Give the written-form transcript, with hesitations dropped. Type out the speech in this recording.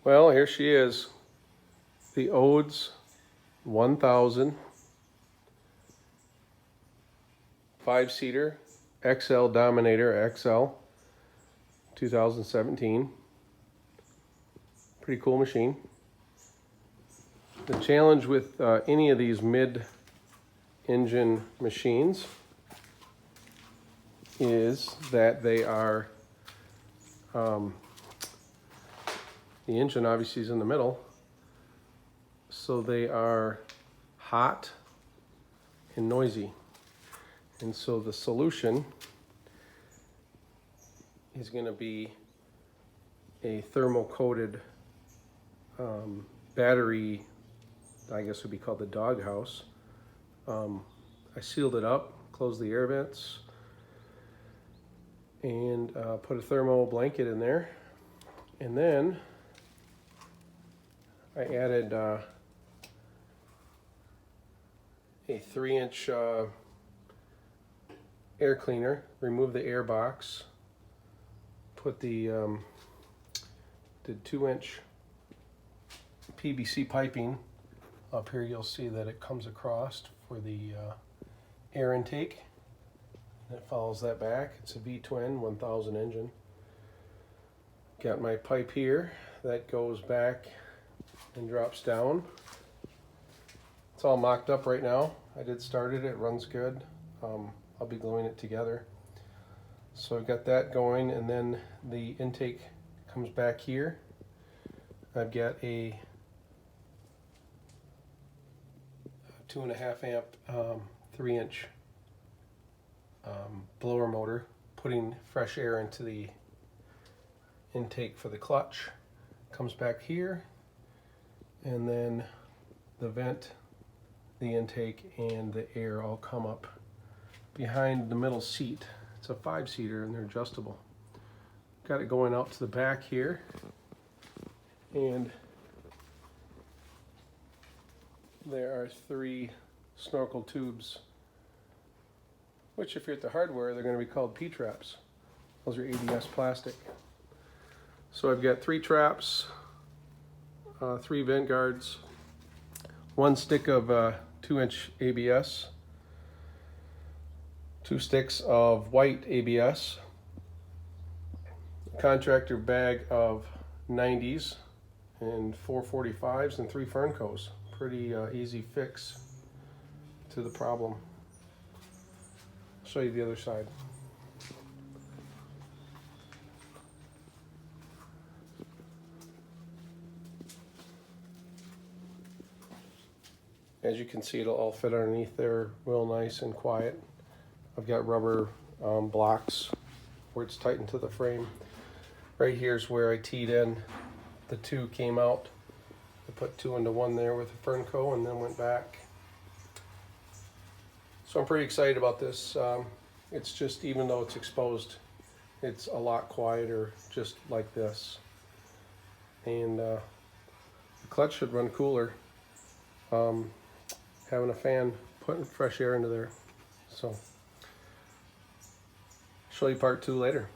Well, here she is, the Odes 1000 5-seater XL Dominator XL 2017. Pretty cool machine. The challenge with any of these mid-engine machines is that they are, the engine obviously is in the middle, so they are hot and noisy. And so the solution is going to be a thermal-coated battery, I guess would be called the doghouse. I sealed it up, closed the air vents, and put a thermal blanket in there. And then I added a 3-inch air cleaner, removed the air box, put the did 2-inch PVC piping up here. You'll see that it comes across for the air intake, and it follows that back. It's a V-twin 1000 engine. Got my pipe here that goes back and drops down. It's all mocked up right now. I did start it, it runs good. I'll be gluing it together. So I've got that going, and then the intake comes back here. I've got a 2.5 amp 3-inch blower motor, putting fresh air into the intake for the clutch. Comes back here, and then the vent, the intake, and the air all come up behind the middle seat. It's a 5-seater and they're adjustable. Got it going out to the back here, and there are 3 snorkel tubes, which if you're at the hardware, they're going to be called P-traps. Those are ABS plastic. So I've got 3 traps, 3 vent guards, 1 stick of 2-inch ABS, 2 sticks of white ABS, a contractor bag of 90s and 445s, and 3 Fernco's. Pretty easy fix to the problem. I'll show you the other side. As you can see, it'll all fit underneath there real nice and quiet. I've got rubber blocks where it's tightened to the frame. Right here's where I teed in. The 2 came out. I put 2 into 1 there with a Fernco, and then went back. So I'm pretty excited about this. It's just, even though it's exposed, it's a lot quieter just like this. And the clutch should run cooler. Having a fan putting fresh air into there. So show you part 2 later.